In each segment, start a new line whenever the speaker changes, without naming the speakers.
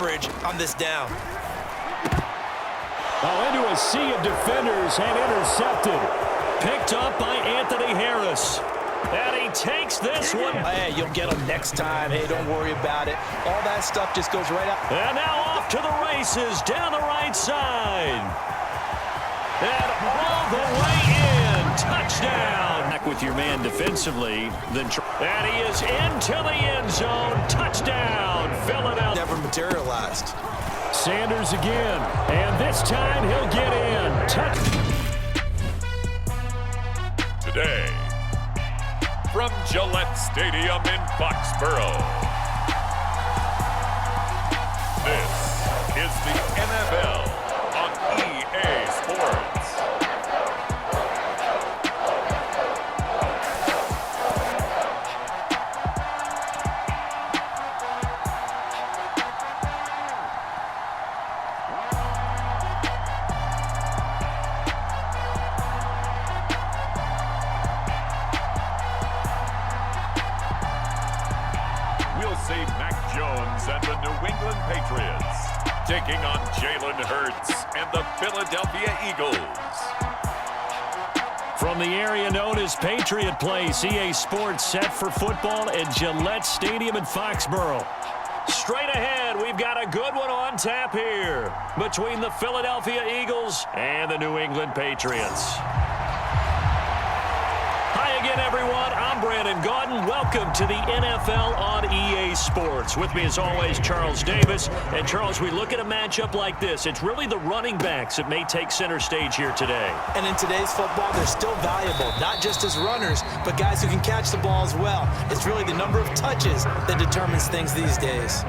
coverage on this down.
Oh, into a sea of defenders and intercepted. Picked up by Anthony Harris. And he takes this one.
Hey, you'll get him next time. Hey, don't worry about it. All that stuff just goes right out.
And now off to the races down the right side. And all the way in. Touchdown. Back with your man defensively. And he is into the end zone. Touchdown. Philadelphia.
Never materialized.
Sanders again. And this time he'll get in.
Today, from Gillette Stadium in Foxborough, this is the NFL on EA Sports. See Mac Jones and the New England Patriots taking on Jalen Hurts and the Philadelphia Eagles.
From the area known as Patriot Place, EA Sports set for football at Gillette Stadium in Foxborough. Straight ahead, we've got a good one on tap here between the Philadelphia Eagles and the New England Patriots. Hi again, everyone. I'm Brandon Gaudin. Welcome to the NFL on EA Sports. With me, as always, Charles Davis. And, Charles, we look at a matchup like this. It's really the running backs that may take center stage here today.
And in today's football, they're still valuable, not just as runners, but guys who can catch the ball as well. It's really the number of touches that determines things these days.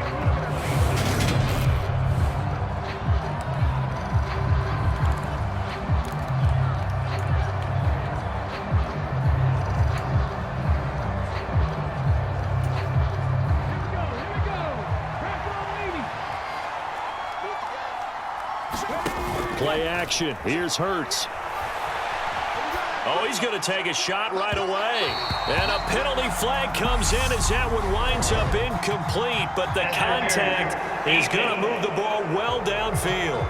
Play action. Here's Hurts. Oh, he's going to take a shot right away. And a penalty flag comes in as that one winds up incomplete, but the contact is going to move the ball well downfield.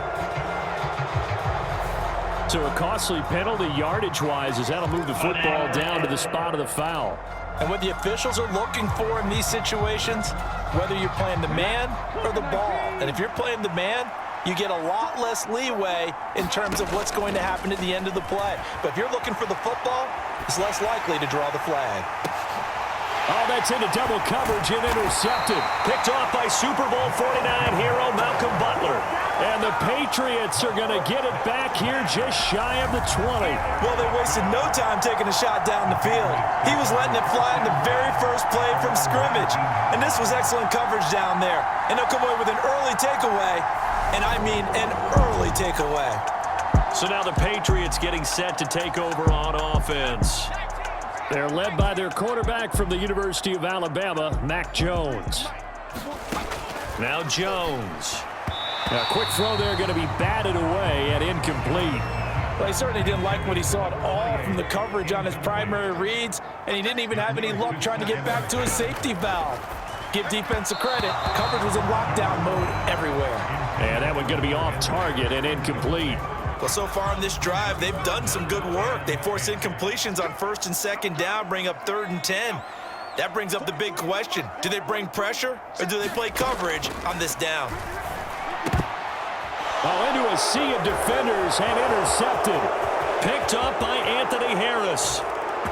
So a costly penalty yardage-wise as that'll move the football down to the spot of the foul.
And what the officials are looking for in these situations, whether you're playing the man or the ball, and if you're playing the man, you get a lot less leeway in terms of what's going to happen at the end of the play. But if you're looking for the football, it's less likely to draw the flag.
Oh, that's into double coverage and intercepted. Picked off by Super Bowl 49 hero Malcolm Butler. And the Patriots are going to get it back here just shy of the 20.
Well, they wasted no time taking a shot down the field. He was letting it fly in the very first play from scrimmage. And this was excellent coverage down there. And they'll come away with an early takeaway. And I mean an early takeaway.
So now the Patriots getting set to take over on offense. They're led by their quarterback from the University of Alabama, Mac Jones. Now Jones. A quick throw there going to be batted away and incomplete.
Well, he certainly didn't like what he saw at all from the coverage on his primary reads, and he didn't even have any luck trying to get back to his safety valve. Give defensive credit. Coverage was in lockdown mode everywhere.
And that one going to be off target and incomplete.
Well, so far on this drive, they've done some good work. They force incompletions on first and second down, bring up 3rd and 10. That brings up the big question. Do they bring pressure or do they play coverage on this down?
Oh, into a sea of defenders and intercepted. Picked up by Anthony Harris.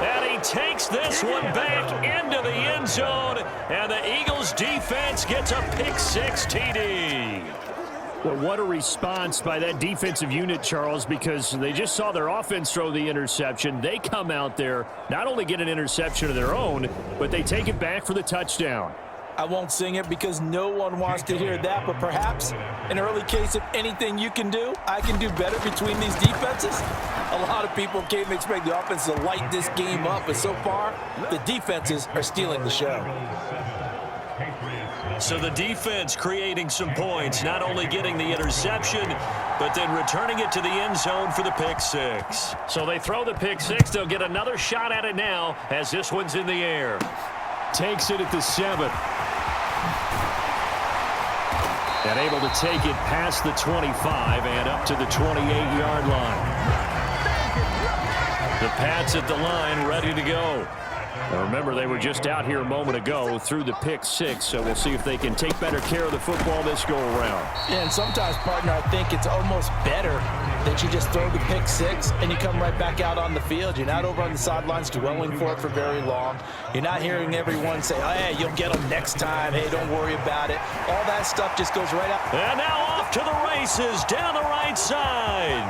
And he takes this one back into the end zone. And the Eagles defense gets a pick-6 TD. Well, what a response by that defensive unit, Charles, because they just saw their offense throw the interception. They come out there, not only get an interception of their own, but they take it back for the touchdown.
I won't sing it because no one wants to hear that, but perhaps an early case of anything you can do, I can do better between these defenses. A lot of people came to expect the offense to light this game up, but so far, the defenses are stealing the show.
So the defense creating some points, not only getting the interception, but then returning it to the end zone for the pick-6. So they throw the pick-6. They'll get another shot at it now as this one's in the air. Takes it at the 7. And able to take it past the 25 and up to the 28-yard line. The Pats at the line, ready to go. Now remember, they were just out here a moment ago through the pick six, so we'll see if they can take better care of the football this go-around.
Yeah, and sometimes, partner, I think it's almost better that you just throw the pick six and you come right back out on the field. You're not over on the sidelines dwelling for it for very long. You're not hearing everyone say, oh, hey, you'll get them next time. Hey, don't worry about it. All that stuff just goes right out.
And now off to the races down the right side.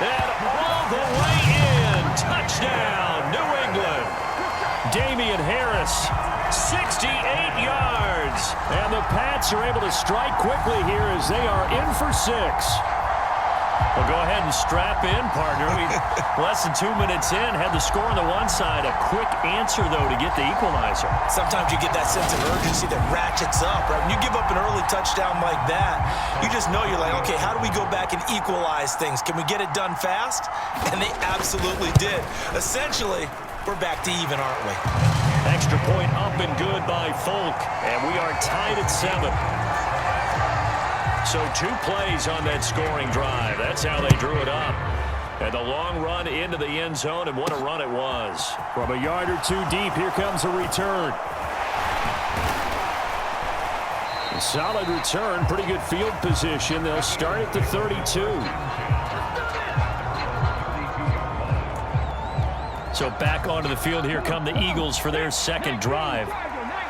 And all the way in. Touchdown, New England. Damian Harris, 68 yards. And the Pats are able to strike quickly here as they are in for 6. Well, go ahead and strap in, partner. We less than 2 minutes in, had the score on the one side. A quick answer, though, to get the equalizer.
Sometimes you get that sense of urgency that ratchets up, right? When you give up an early touchdown like that, you just know you're like, okay, how do we go back and equalize things? Can we get it done fast? And they absolutely did. Essentially, we're back to even, aren't we?
Extra point up and good by Folk, and we are tied at 7. So 2 plays on that scoring drive. That's how they drew it up. And the long run into the end zone, and what a run it was. From a yard or 2 deep, here comes a return. A solid return, pretty good field position. They'll start at the 32. So back onto the field, here come the Eagles for their second drive.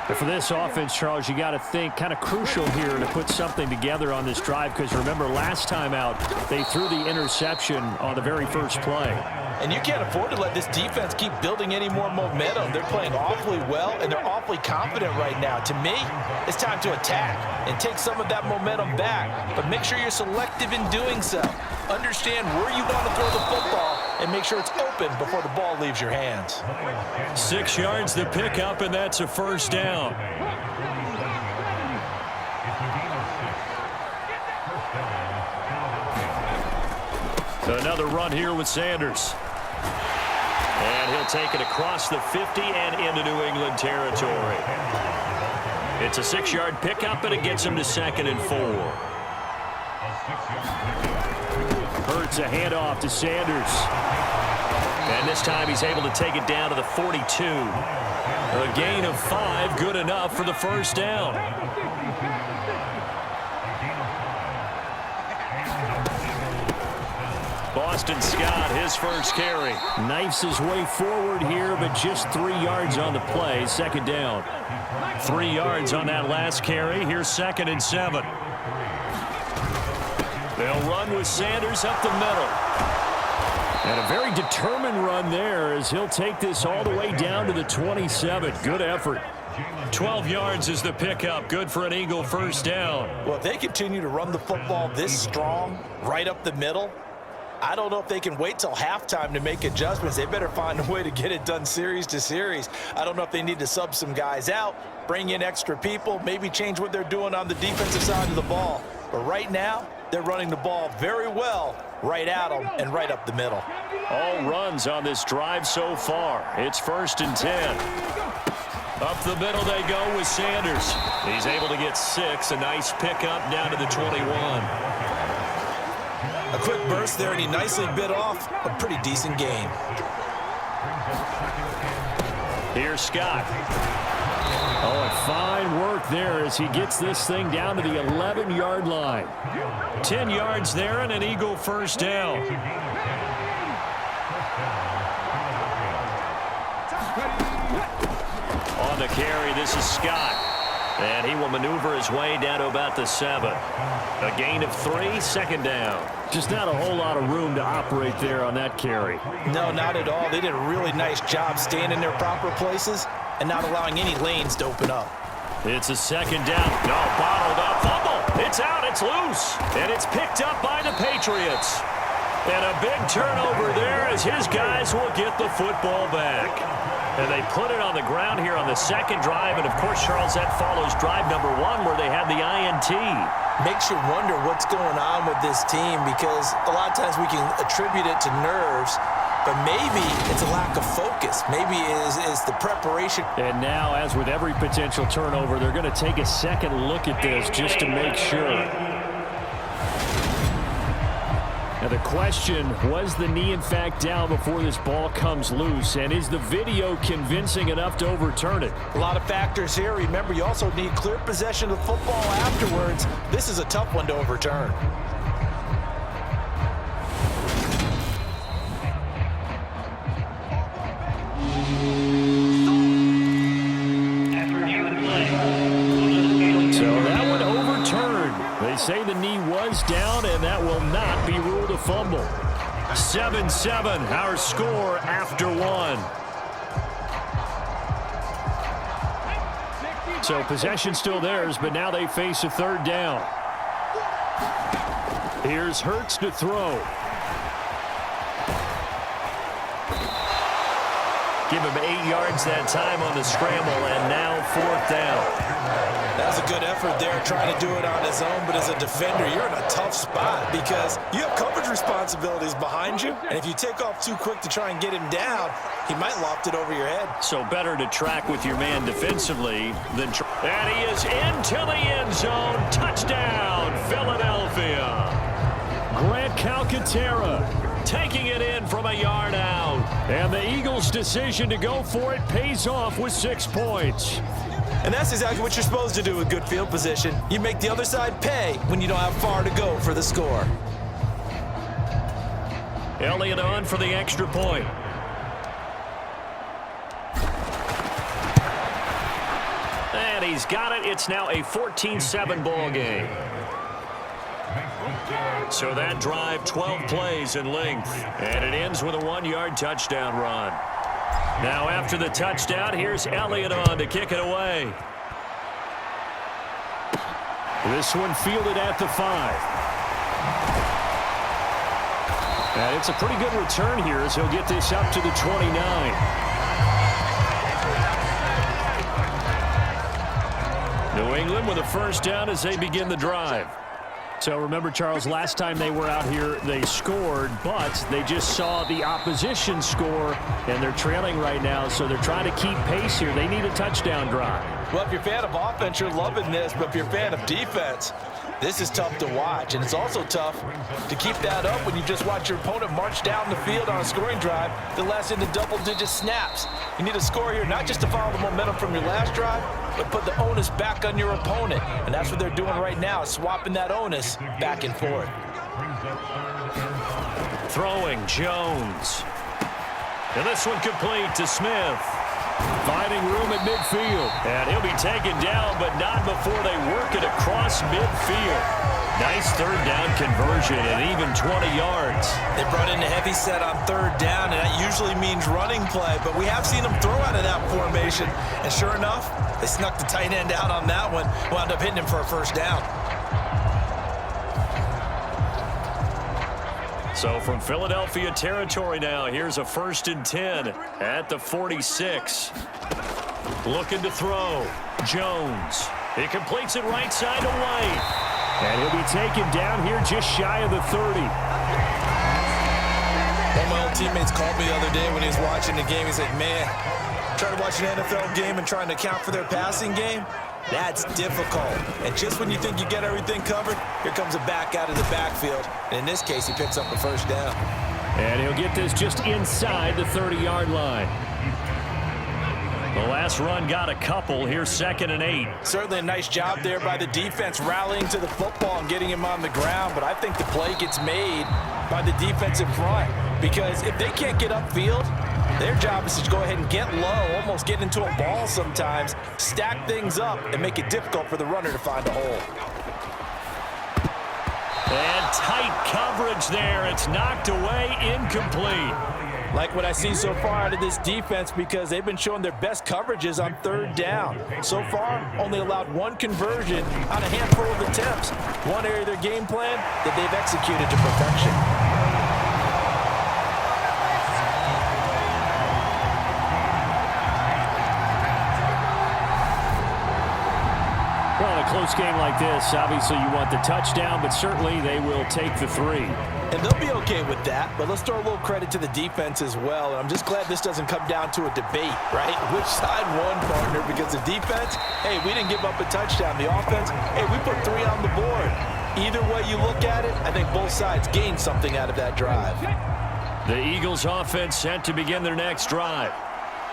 But for this offense, Charles, you got to think kind of crucial here to put something together on this drive, because remember last time out they threw the interception on the very first play.
And you can't afford to let this defense keep building any more momentum. They're playing awfully well, and they're awfully confident right now. To me, it's time to attack and take some of that momentum back. But make sure you're selective in doing so. Understand where you want to throw the football and make sure it's open before the ball leaves your hands.
6 yards to pick up, and that's a first down. Another run here with Sanders. And he'll take it across the 50 and into New England territory. It's a 6-yard pickup, and it gets him to 2nd and 4. Hurts a handoff to Sanders. And this time he's able to take it down to the 42. A gain of 5, good enough for the first down. Boston Scott, his first carry. Knifes his way forward here, but just 3 yards on the play. 2nd down. 3 yards on that last carry. Here's 2nd and 7. They'll run with Sanders up the middle. And a very determined run there as he'll take this all the way down to the 27. Good effort. 12 yards is the pickup. Good for an Eagle first down.
Well, if they continue to run the football this strong, right up the middle, I don't know if they can wait till halftime to make adjustments. They better find a way to get it done series to series. I don't know if they need to sub some guys out, bring in extra people, maybe change what they're doing on the defensive side of the ball. But right now, they're running the ball very well right at them and right up the middle.
All runs on this drive so far. It's 1st and 10. Up the middle they go with Sanders. He's able to get 6. A nice pickup down to the 21.
A quick burst there, and he nicely bit off a pretty decent gain.
Here's Scott. Oh, and fine work there as he gets this thing down to the 11-yard line. 10 yards there and an Eagle first down. On the carry, this is Scott. And he will maneuver his way down to about the 7. A gain of 3, 2nd down. Just not a whole lot of room to operate there on that carry.
No, not at all. They did a really nice job staying in their proper places and not allowing any lanes to open up.
It's a 2nd down. No, bottled up. Fumble. It's out. It's loose. And it's picked up by the Patriots. And a big turnover there as his guys will get the football back. And they put it on the ground here on the 2nd drive. And, of course, Charles, that follows drive number 1 where they had the INT.
Makes you wonder what's going on with this team, because a lot of times we can attribute it to nerves. but maybe it's a lack of focus. Maybe it's the preparation.
And now, as with every potential turnover, they're going to take a second look at this just to make sure. Now the question, was the knee in fact down before this ball comes loose? And is the video convincing enough to overturn it?
A lot of factors here. Remember, you also need clear possession of the football afterwards. This is a tough one to overturn.
So that one overturned. They say the knee was down, and that will not be ruled a fumble. 7-7, our score after one. So possession still theirs, but now they face a third down. Here's Hurts to throw. Give him 8 yards that time on the scramble, and now fourth down.
That was a good effort there, trying to do it on his own, but as a defender, you're in a tough spot because you have coverage responsibilities behind you, and if you take off too quick to try and get him down, he might loft it over your head.
So better to track with your man defensively than and he is into the end zone. Touchdown, Philadelphia. Grant Calcaterra taking it in from a yard out. And the Eagles' decision to go for it pays off with 6 points.
And that's exactly what you're supposed to do with good field position. You make the other side pay when you don't have far to go for the score.
Elliott on for the extra point. And he's got it. It's now a 14-7 ball game. So that drive, 12 plays in length. And it ends with a 1-yard touchdown run. Now after the touchdown, here's Elliott on to kick it away. This one fielded at the 5. And it's a pretty good return here as he'll get this up to the 29. New England with a first down as they begin the drive. So remember, Charles, last time they were out here, they scored, but they just saw the opposition score, and they're trailing right now, so they're trying to keep pace here. They need a touchdown drive.
Well, if you're a fan of offense, you're loving this, but if you're a fan of defense, this is tough to watch, and it's also tough to keep that up when you just watch your opponent march down the field on a scoring drive that lasts into double-digit snaps. You need a score here, not just to follow the momentum from your last drive, but put the onus back on your opponent, and that's what they're doing right now, swapping that onus back and forth.
Throwing Jones. And this one complete to Smith. Finding room at midfield. And he'll be taken down, but not before they work it across midfield. Nice third down conversion and even 20 yards.
They brought in a heavy set on third down, and that usually means running play, but we have seen them throw out of that formation. And sure enough, they snuck the tight end out on that one, wound up hitting him for a first down.
So from Philadelphia territory now, here's a 1st and 10 at the 46. Looking to throw. Jones. He completes it right side to White. And he'll be taken down here just shy of the 30.
One of my old teammates called me the other day when he was watching the game. He's like, man, trying to watch an NFL game and trying to account for their passing game, that's difficult. And just when you think you get everything covered, here comes a back out of the backfield. And in this case, he picks up a first down.
And he'll get this just inside the 30-yard line. The last run got a couple. Here's 2nd and 8.
Certainly a nice job there by the defense rallying to the football and getting him on the ground. But I think the play gets made by the defensive front. Because if they can't get upfield, their job is to go ahead and get low, almost get into a ball sometimes, stack things up, and make it difficult for the runner to find a hole.
And tight coverage there. It's knocked away, incomplete.
Like what I see so far out of this defense because they've been showing their best coverages on third down. So far, only allowed one conversion on a handful of attempts. One area of their game plan that they've executed to perfection.
Well, a close close game like this, obviously you want the touchdown, but certainly they will take the 3.
And they'll be okay with that, but let's throw a little credit to the defense as well. And I'm just glad this doesn't come down to a debate, right? Which side won, partner? Because the defense, hey, we didn't give up a touchdown. The offense, hey, we put 3 on the board. Either way you look at it, I think both sides gained something out of that drive.
The Eagles offense set to begin their next drive.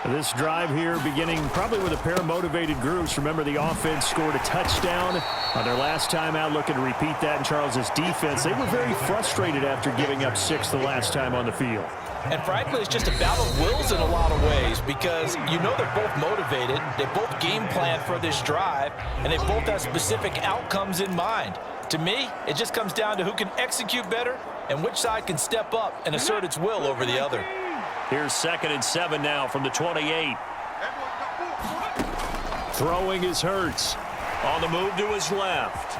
This drive here beginning probably with a pair of motivated groups. Remember, the offense scored a touchdown on their last time out, looking to repeat that in Charles's defense. They were very frustrated after giving up 6 the last time on the field.
And frankly, it's just a battle of wills in a lot of ways because you know they're both motivated, they both game plan for this drive, and they both have specific outcomes in mind. To me, it just comes down to who can execute better and which side can step up and assert its will over the other.
Here's 2nd and 7 now from the 28. Throwing is Hurts. On the move to his left.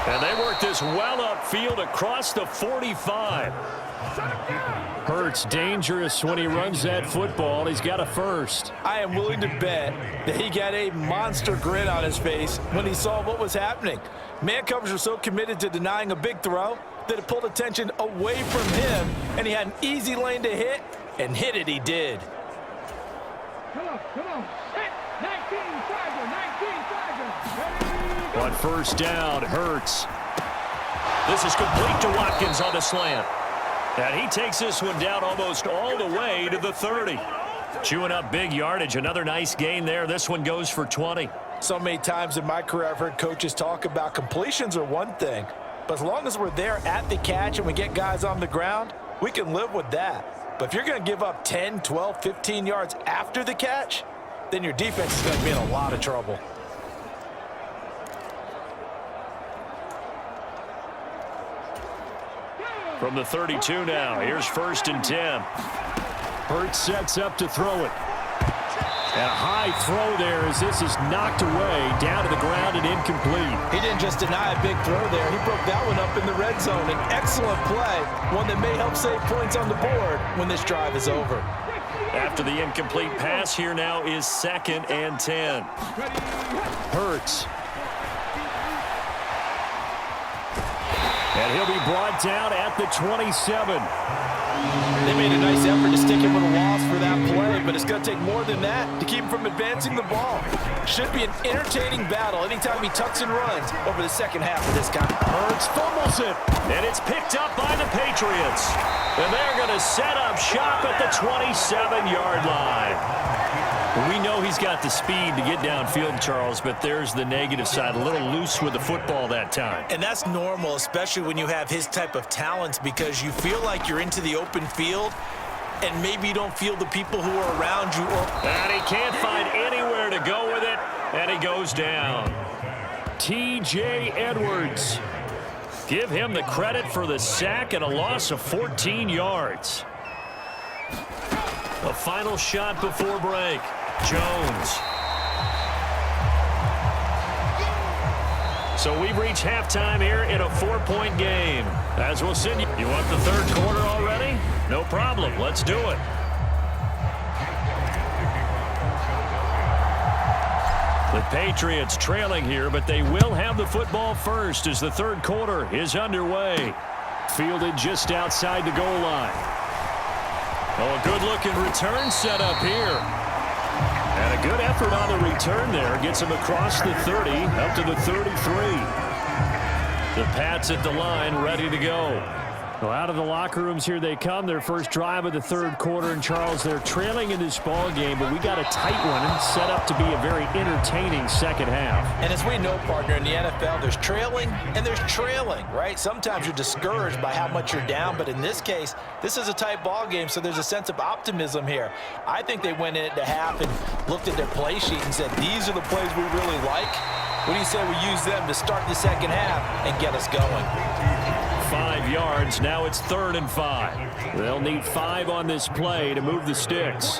And they work this well upfield across the 45. Hurts dangerous when he runs that football. He's got a first.
I am willing to bet that he got a monster grin on his face when he saw what was happening. Man coverage were so committed to denying a big throw that it pulled attention away from him, and he had an easy lane to hit, and hit it he did.
Come on. Hit 19, Tiger.
On first down, Hurts. This is complete to Watkins on the slant. And he takes this one down almost all the way to the 30. Chewing up big yardage. Another nice gain there. This one goes for 20.
So many times in my career I've heard coaches talk about completions are one thing, but as long as we're there at the catch and we get guys on the ground, we can live with that. But if you're going to give up 10, 12, 15 yards after the catch, then your defense is going to be in a lot of trouble.
From the 32 now, here's 1st and 10. Hurts sets up to throw it. And a high throw there as this is knocked away, down to the ground and incomplete.
He didn't just deny a big throw there. He broke that one up in the red zone. An excellent play, one that may help save points on the board when this drive is over.
After the incomplete pass, here now is 2nd and 10. Hurts. And he'll be brought down at the 27.
They made a nice effort to stick him with a loss for that play, but it's going to take more than that to keep him from advancing the ball. Should be an entertaining battle anytime he tucks and runs over the second half of this guy.
Hurts fumbles it, and it's picked up by the Patriots. And they're going to set up shop at the 27-yard line. We know he's got the speed to get downfield, Charles, but there's the negative side. A little loose with the football that time.
And that's normal, especially when you have his type of talents, because you feel like you're into the open field, and maybe you don't feel the people who are around you.
And he can't find anywhere to go with it, and he goes down. T.J. Edwards. Give him the credit for the sack and a loss of 14 yards. A final shot before break. Jones. So we've reached halftime here in a 4-point game. As we'll send you. You want the third quarter already? No problem. Let's do it. The Patriots trailing here, but they will have the football first as the third quarter is underway. Fielded just outside the goal line. Oh, a good-looking return set up here. And a good effort on the return there. Gets him across the 30, up to the 33. The Pats at the line, ready to go. Well, out of the locker rooms here they come. Their first drive of the third quarter. And, Charles, they're trailing in this ball game, but we got a tight one set up to be a very entertaining second half.
And as we know, partner, in the NFL, there's trailing and there's trailing, right? Sometimes you're discouraged by how much you're down, but in this case, this is a tight ball game, so there's a sense of optimism here. I think they went into half and looked at their play sheet and said, these are the plays we really like. What do you say we use them to start the second half and get us going?
5 yards. Now it's 3rd and 5. They'll need 5 on this play to move the sticks.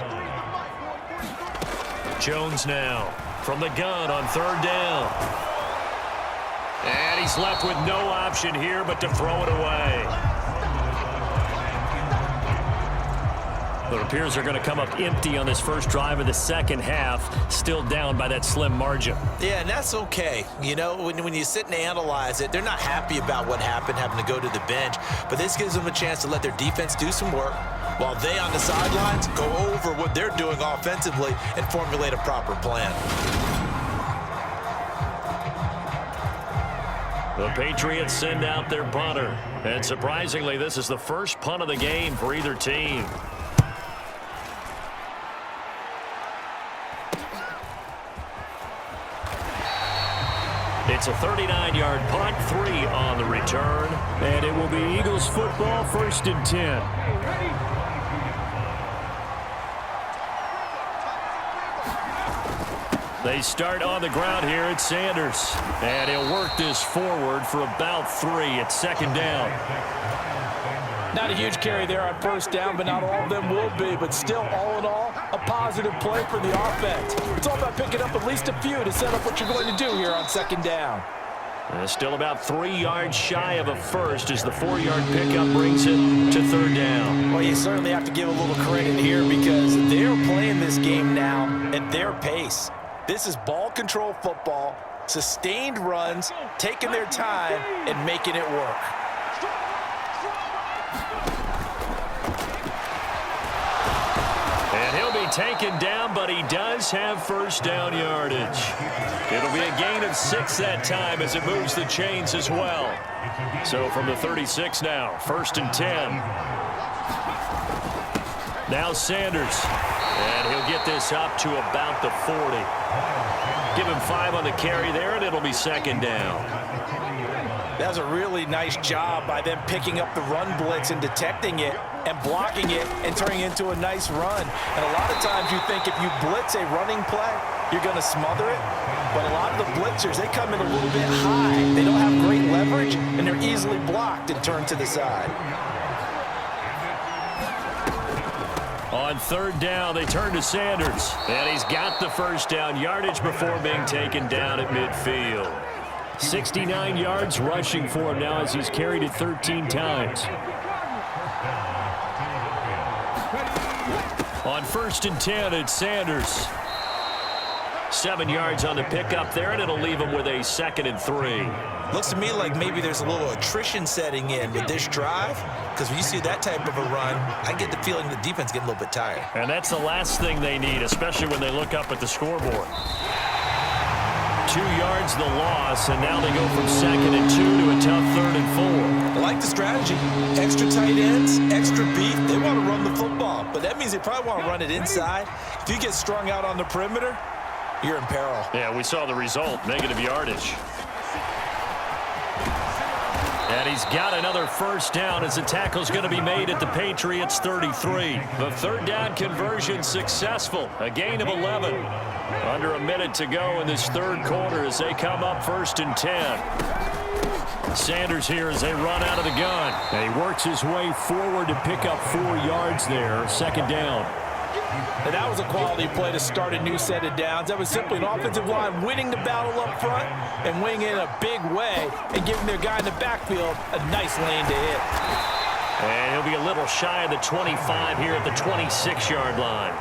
Jones now from the gun on 3rd down. And he's left with no option here but to throw it away. The It appears they're going to come up empty on this first drive of the second half, still down by that slim margin.
Yeah, and that's okay. You know, when you sit and analyze it, they're not happy about what happened, having to go to the bench, but this gives them a chance to let their defense do some work while they on the sidelines go over what they're doing offensively and formulate a proper plan.
The Patriots send out their punter. And surprisingly, this is the first punt of the game for either team. It's a 39-yard punt, 3 on the return. And it will be Eagles football, 1st and 10. They start on the ground here at Sanders. And he'll work this forward for about 3 at 2nd down.
Not a huge carry there on 1st down, but not all of them will be. But still, all in all, a positive play for the offense. It's all about picking up at least a few to set up what you're going to do here on 2nd down.
Still about 3 yards shy of a first as the 4-yard pickup brings it to 3rd down.
Well, you certainly have to give a little credit here because they're playing this game now at their pace. This is ball control football, sustained runs, taking their time, and making it work.
And he'll be taken down, but he does have 1st down yardage. It'll be a gain of 6 that time as it moves the chains as well. So from the 36 now, 1st and 10. Now Sanders. And he'll get this up to about the 40. Give him 5 on the carry there, and it'll be 2nd down.
That was a really nice job by them picking up the run blitz and detecting it and blocking it and turning it into a nice run. And a lot of times you think if you blitz a running play, you're going to smother it. But a lot of the blitzers, they come in a little bit high. They don't have great leverage, and they're easily blocked and turned to the side.
On 3rd down, they turn to Sanders. And he's got the 1st down yardage before being taken down at midfield. 69 yards rushing for him now as he's carried it 13 times. On 1st and 10, it's Sanders. 7 yards on the pickup there, and it'll leave him with a 2nd and 3.
Looks to me like maybe there's a little attrition setting in with this drive, because when you see that type of a run, I get the feeling the defense getting a little bit tired.
And that's the last thing they need, especially when they look up at the scoreboard. 2 yards the loss, and now they go from 2nd and 2 to a tough 3rd and 4.
I like the strategy. Extra tight ends, extra beef. They want to run the football, but that means they probably want to run it inside. If you get strung out on the perimeter, you're in peril.
Yeah, we saw the result, negative yardage. And he's got another 1st down as the tackle's going to be made at the Patriots 33. The 3rd down conversion successful, a gain of 11. Under a minute to go in this 3rd quarter as they come up 1st and 10. Sanders here as they run out of the gun. And he works his way forward to pick up 4 yards there, 2nd down.
And that was a quality play to start a new set of downs. That was simply an offensive line winning the battle up front and winning in a big way and giving their guy in the backfield a nice lane to hit.
And he'll be a little shy of the 25 here at the 26-yard line.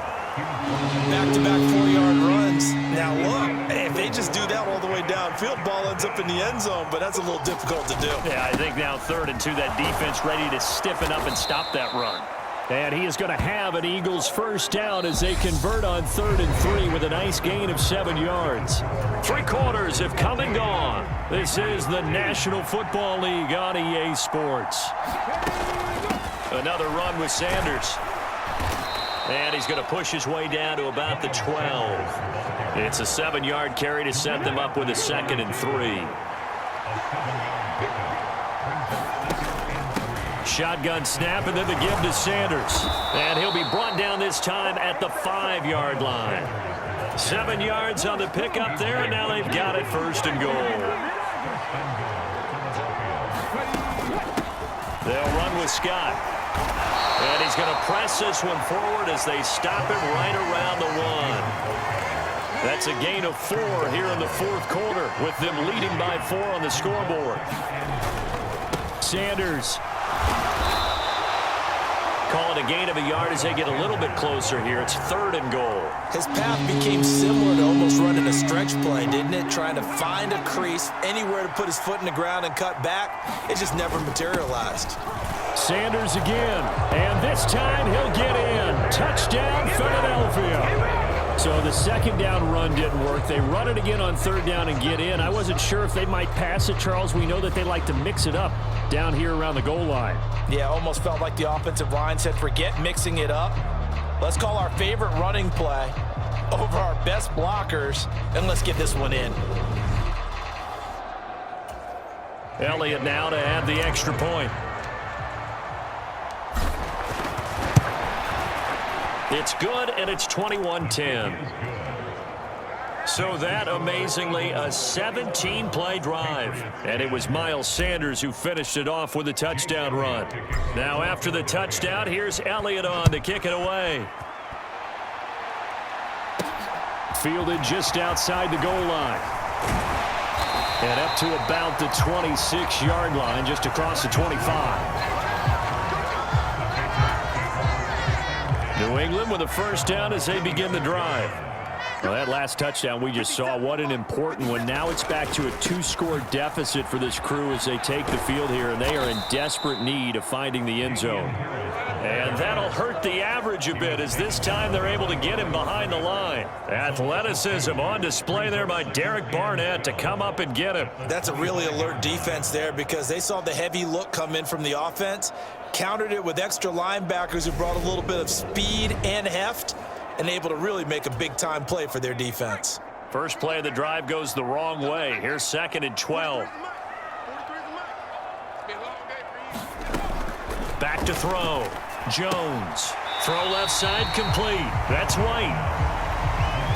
Back-to-back 4-yard runs. Now look, if they just do that all the way downfield, ball ends up in the end zone, but that's a little difficult to do.
Yeah, I think now 3rd and 2, that defense ready to stiffen up and stop that run. And he is going to have an Eagles 1st down as they convert on 3rd and 3 with a nice gain of 7 yards. 3 quarters have come and gone. This is the National Football League on EA Sports. Another run with Sanders. And he's going to push his way down to about the 12. It's a 7-yard carry to set them up with a 2nd and 3. Shotgun snap, and then the give to Sanders. And he'll be brought down this time at the 5-yard line. 7 yards on the pickup there, and now they've got it 1st and goal. They'll run with Scott. And he's going to press this one forward as they stop him right around the 1. That's a gain of 4 here in the 4th quarter, with them leading by 4 on the scoreboard. Sanders. Call it a gain of a yard as they get a little bit closer here. It's 3rd and goal.
His path became similar to almost running a stretch play, didn't it? Trying to find a crease, anywhere to put his foot in the ground and cut back. It just never materialized.
Sanders again, and this time he'll get in. Touchdown, Philadelphia. So the 2nd down run didn't work. They run it again on 3rd down and get in. I wasn't sure if they might pass it, Charles. We know that they like to mix it up down here around the goal line.
Yeah, almost felt like the offensive line said, forget mixing it up. Let's call our favorite running play over our best blockers, and let's get this one in.
Elliott now to add the extra point. It's good, and it's 21-10. So that, amazingly, a 17-play drive. And it was Miles Sanders who finished it off with a touchdown run. Now, after the touchdown, here's Elliott on to kick it away. Fielded just outside the goal line. And up to about the 26-yard line, just across the 25. New England with a first down as they begin the drive. Well, that last touchdown we just saw, what an important one. Now it's back to a 2-score deficit for this crew as they take the field here, and they are in desperate need of finding the end zone. And that'll hurt the average a bit as this time they're able to get him behind the line. Athleticism on display there by Derek Barnett to come up and get him.
That's a really alert defense there because they saw the heavy look come in from the offense, countered it with extra linebackers who brought a little bit of speed and heft, and able to really make a big-time play for their defense.
First play of the drive goes the wrong way. Here's 2nd and 12. Back to throw. Jones. Throw left side complete. That's White.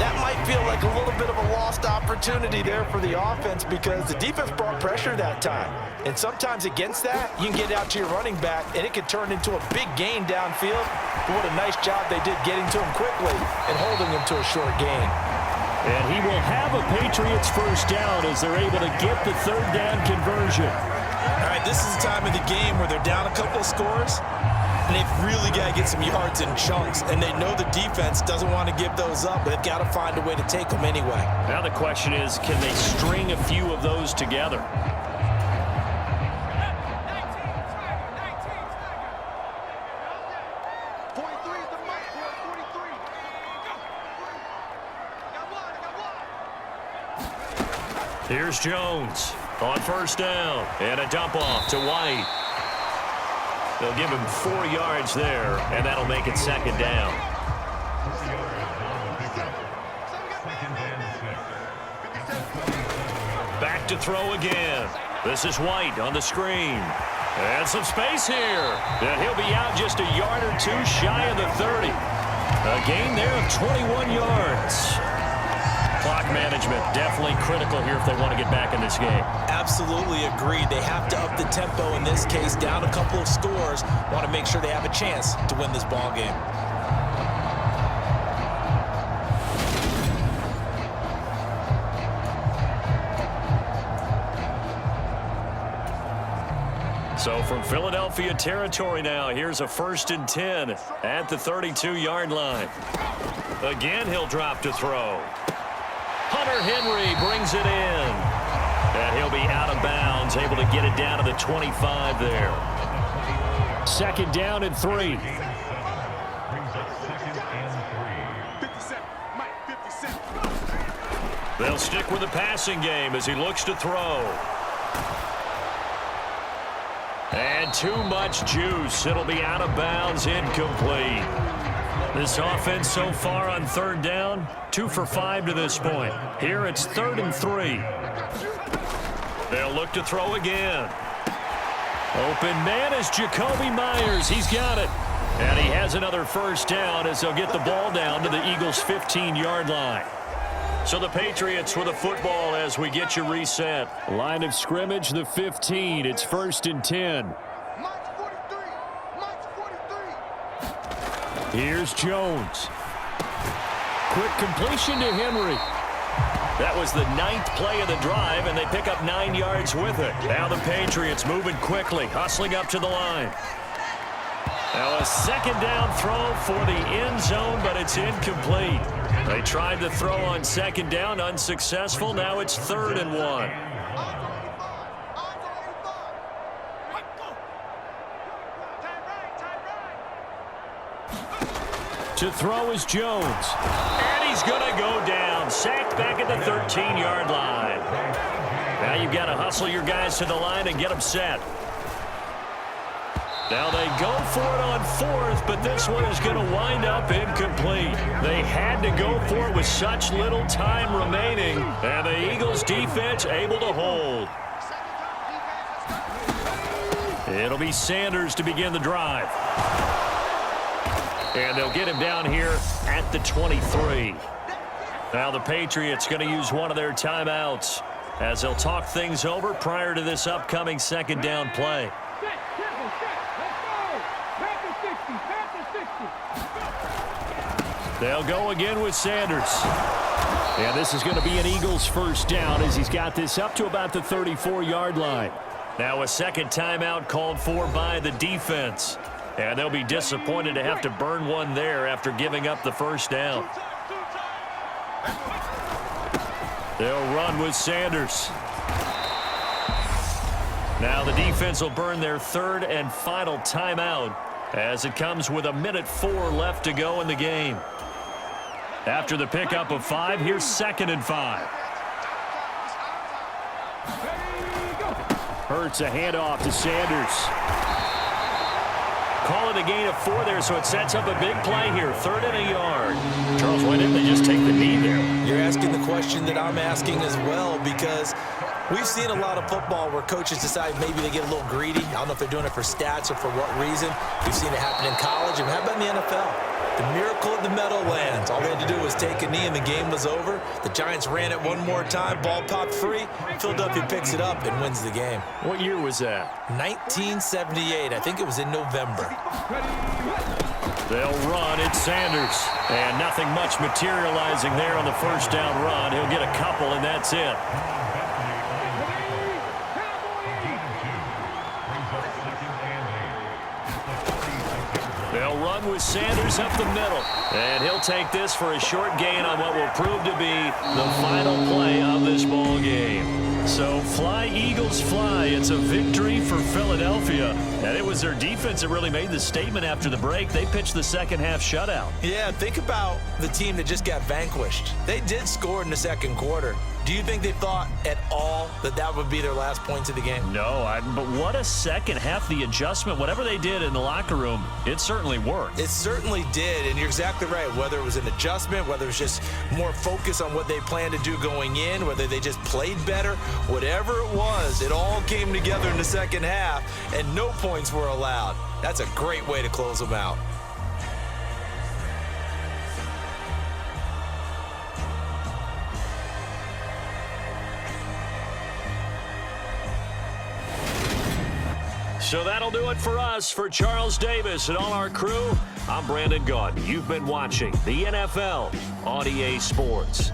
That might feel like a little bit of a lost opportunity there for the offense because the defense brought pressure that time. And sometimes against that, you can get out to your running back, and it could turn into a big gain downfield. But what a nice job they did getting to him quickly and holding him to a short gain.
And he will have a Patriots first down as they're able to get the 3rd down conversion.
All right, this is the time of the game where they're down a couple of scores, and they've really got to get some yards in chunks. And they know the defense doesn't want to give those up, but they've got to find a way to take them anyway.
Now the question is, can they string a few of those together? Here's Jones on first down, and a dump off to White. They'll give him 4 yards there, and that'll make it 2nd down. Back to throw again. This is White on the screen. And some space here. And he'll be out just a yard or two shy of the 30. A gain there of 21 yards. Clock management definitely critical here if they want to get back in this game.
Absolutely agreed. They have to up the tempo in this case, down a couple of scores. Want to make sure they have a chance to win this ball game.
So from Philadelphia territory now, here's a 1st and 10 at the 32-yard line. Again, he'll drop to throw. Hunter Henry brings it in. And he'll be out of bounds, able to get it down to the 25 there. 2nd down and 3. They'll stick with the passing game as he looks to throw. And too much juice. It'll be out of bounds, incomplete. This offense so far on 3rd down, 2 for 5 to this point. Here it's 3rd and 3. They'll look to throw again. Open man is Jacoby Myers. He's got it. And he has another first down as they'll get the ball down to the Eagles' 15-yard line. So the Patriots with a football as we get you reset. Line of scrimmage, the 15. It's 1st and 10. Here's Jones. Quick completion to Henry. That was the 9th play of the drive, and they pick up 9 yards with it. Now the Patriots moving quickly, hustling up to the line. Now a second down throw for the end zone, but it's incomplete. They tried to throw on second down, unsuccessful. Now it's 3rd and 1. To throw is Jones. And he's going to go down. Sacked back at the 13-yard line. Now you've got to hustle your guys to the line and get them set. Now they go for it on 4th, but this one is going to wind up incomplete. They had to go for it with such little time remaining, and the Eagles defense able to hold. It'll be Sanders to begin the drive. And they'll get him down here at the 23. Now the Patriots going to use one of their timeouts as they'll talk things over prior to this upcoming second down play. They'll go again with Sanders. And this is going to be an Eagles first down as he's got this up to about the 34-yard line. Now a second timeout called for by the defense. And they'll be disappointed to have to burn one there after giving up the first down. They'll run with Sanders. Now the defense will burn their 3rd and final timeout as it comes with 1:04 left to go in the game. After the pickup of 5, here's 2nd and 5. Hurts a handoff to Sanders. Call it a gain of 4 there, so it sets up a big play here. 3rd and a yard. Charles, why didn't they just take the knee there?
You're asking the question that I'm asking as well, because we've seen a lot of football where coaches decide maybe they get a little greedy. I don't know if they're doing it for stats or for what reason. We've seen it happen in college. And how about in the NFL? The miracle of the Meadowlands. All they had to do was take a knee and the game was over. The Giants ran it one more time. Ball popped free. Philadelphia picks it up and wins the game.
What year was that?
1978. I think it was in November.
They'll run. It's Sanders. And nothing much materializing there on the first down run. He'll get a couple, and that's it. They'll run with Sanders up the middle. And he'll take this for a short gain on what will prove to be the final play of this ball game. So fly, Eagles, fly. It's a victory for Philadelphia. And it was their defense that really made the statement after the break. They pitched the second half shutout.
Yeah, think about the team that just got vanquished. They did score in the second quarter. Do you think they thought at all that that would be their last points of the game?
No, but what a second half. The adjustment, whatever they did in the locker room, it certainly worked.
It certainly did, and you're exactly right. Whether it was an adjustment, whether it was just more focus on what they planned to do going in, whether they just played better, whatever it was, it all came together in the second half, and no points were allowed. That's a great way to close them out.
So that'll do it for us. For Charles Davis and all our crew, I'm Brandon Gaudin. You've been watching the NFL on EA Sports.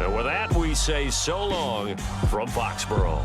And with that, we say so long from Foxborough.